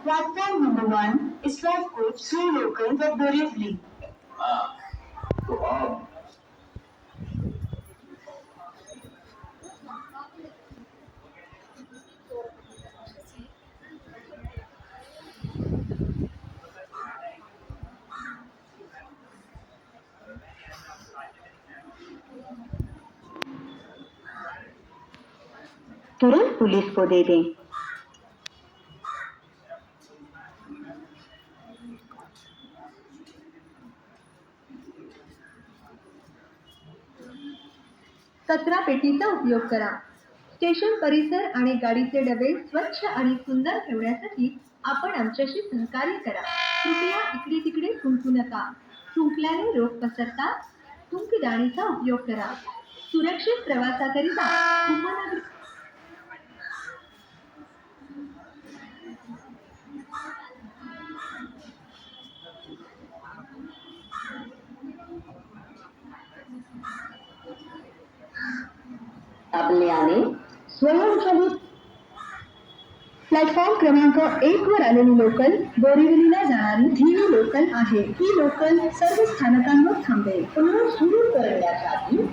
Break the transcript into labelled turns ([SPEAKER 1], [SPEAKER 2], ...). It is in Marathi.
[SPEAKER 1] Platform number 1 is life coach through local for Borivali. तो अब तुरंत पुलिस को दे दें।
[SPEAKER 2] कचरा पेटीचा उपयोग करा। स्टेशन परिसर आणि गाडीचे डबे स्वच्छ आणि सुंदर ठेवण्यासाठी आपण आमच्याशी सहकार्य करा। कृपया इकडे तिकडे थुंकू नका। थुंकल्याने रोग पसरतात। थुंकदाणीचा उपयोग करा। सुरक्षित प्रवासाकरिता उपनगरी
[SPEAKER 1] आपल्याने स्वयंचलित
[SPEAKER 2] प्लॅटफॉर्म क्रमांक 1 वर आलेली लोकल बोरिवलीला जाणारी धीमी लोकल आहे। ही लोकल सर्व स्थानकांवर थांबेल।
[SPEAKER 1] पुन्हा सुरू करण्यासाठी